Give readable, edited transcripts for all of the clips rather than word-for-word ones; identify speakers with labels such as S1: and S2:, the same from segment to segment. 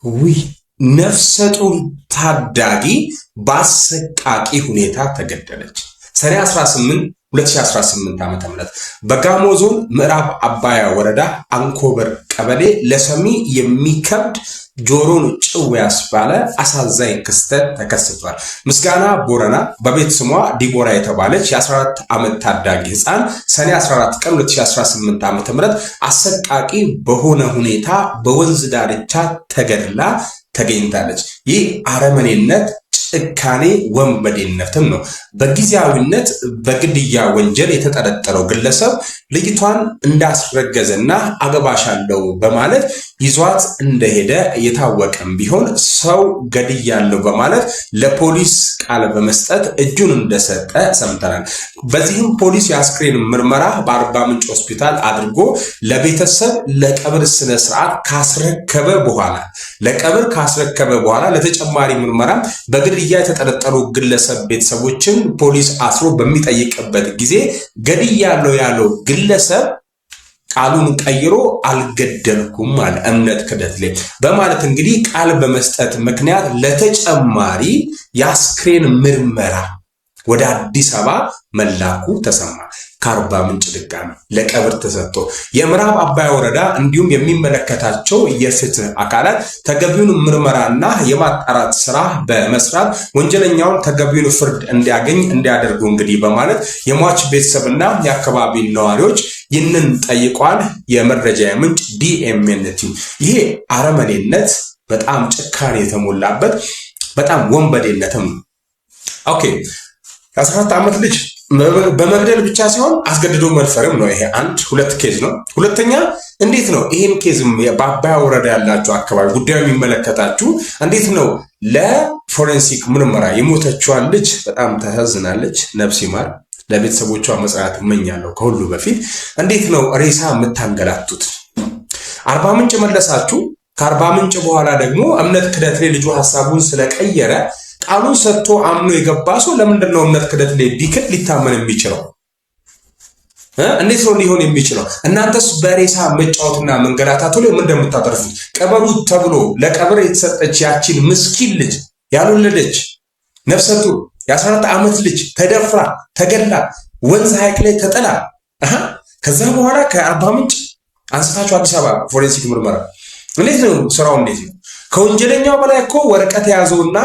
S1: ውይ ነፍሰ ጡር ታዳጊ በአሰቃቂ ሁኔታ ተገደለች። ሰኔ 18 2018 ዓ.ም በጋሞ ዞን ምዕራብ አባያ ወረዳ አንኮበር ቀበሌ ለሰሚ የሚከብድ ጆሮን ጭው ያስባለ አሳዛኝ ክስተት ተከስቷል። ምስጋና ቦረና በቤት ስሟ ዲቦራ የተባለች የ14 ዓመት ታዳጊ ህፃን ሰኔ 14 ቀን 2018 ዓ.ም አሰቃቂ በሆነ ሁኔታ በወንዝ ዳርቻ ተገድላ ተገኝታለች። ይህ አረመኔነት ጭካኔ ወንበዴነትም ነው። በጊዜያዊነት በግድያ ወንጀል የተጠረጠረው ግለሰብ ልጅቷን እንዳስረገዘና አገባሻለሁ በማለት ይዟት እንደሄደ የታወቀም ቢሆን ሰው ገድያለሁ በማለት ለፖሊስ ቃል በመስጠት እጁን እንደሰጠ ሰምተናል። በዚህም ፖሊስ የአስክሬን ምርመራ በአርባ ምንጭ ሆስፒታል አድርጎ ለቤተሰብ ለቀብር ስነ ስርዓት ካስረከበ በኋላ ለተጨማሪ ምርመራ በግድያ የተጠረጠሩ ግለሰብ ቤተሰቦችን ፖሊስ አስሮ በሚጠይቅበት ጊዜ ገድያለሁ ያለው ግለሰብ ቃሉን ቀይሮ አልገደልኩም አለ። እምነት ክደት ላይ በማለት እንግዲህ ቃል በመስጠት ምክንያት ለተጨማሪ የአስክሬን ምርመራ ወደ አዲስ አበባ መላኩ ተሰማ። ከአርባ ምንጭ ድጋሚ ለቀብር ተሰጥቶ የምዕራብ አባያ ወረዳ እንዲሁም የሚመለከታቸው የፍትህ አካላት ተገቢውን ምርመራና የማጣራት ስራ በመስራት ወንጀለኛውን ተገቢውን ፍርድ እንዲያደርጉ እንግዲህ በማለት የሟች ቤተሰብና የአካባቢ ነዋሪዎች ይህንን ጠይቋል። የመረጃ ምንጭ ዲኤምኤንቲ። ይሄ አረመኔነት በጣም ጭካኔ የተሞላበት በጣም ወንበዴነትም ነው። ኦኬ የ14 ዓመት ልጅ በመግደል ብቻ ሲሆን አስገድዶ መድፈርም ነው። ይሄ ሁለት ኬዝ ነው። ሁለተኛ እንዴት ነው ይሄን ኬዝም በአባያ ወረዳ ያላችሁ አካባቢ ጉዳዩ የሚመለከታችሁ እንዴት ነው ለፎሬንሲክ ምርመራ የሞተችዋን ልጅ በጣም ተሳዝናለች። ነፍስ ይማር። ለቤተሰቦቿ መጽናናት እመኛለሁ። ከሁሉ በፊት እንዴት ነው ሬሳ የምታንገላቱት? አርባ ምንጭ መለሳችሁ። ከአርባ ምንጭ በኋላ ደግሞ እምነት ክደት ላይ ልጁ ሐሳቡን ስለቀየረ ቃሉን ሰጥቶ አምኖ የገባ ሰው ለምንድን ነው እምነት ክደት ላይ ቢክድ ሊታመን የሚችለው? እንዴት ነው ሊሆን የሚችለው? እናንተስ በሬሳ መጫወትና መንገላታቱ ላይ ምን እንደምታደርፉት? ቀበሩ ተብሎ ለቀብር የተሰጠች ያቺን ምስኪን ልጅ ያልወለደች ነፍሰ ጡር የ14 ዓመት ልጅ ተደፍራ ተገድላ ወንዝ ሐይቅ ላይ ተጠላ። ከዛ በኋላ ከአርባ ምንጭ አንስታችሁ አዲስ አበባ ፎሬንሲክ ምርመራ። እንዴት ነው ስራው? እንዴት ነው? ከወንጀለኛው በላይ እኮ ወረቀት የያዘውና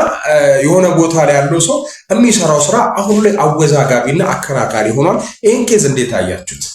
S1: የሆነ ቦታ ላይ ያለው ሰው የሚሰራው ስራ አሁን ላይ አወዛጋቢና አከራካሪ ሆኗል። ይህን ኬዝ እንዴት አያችሁት?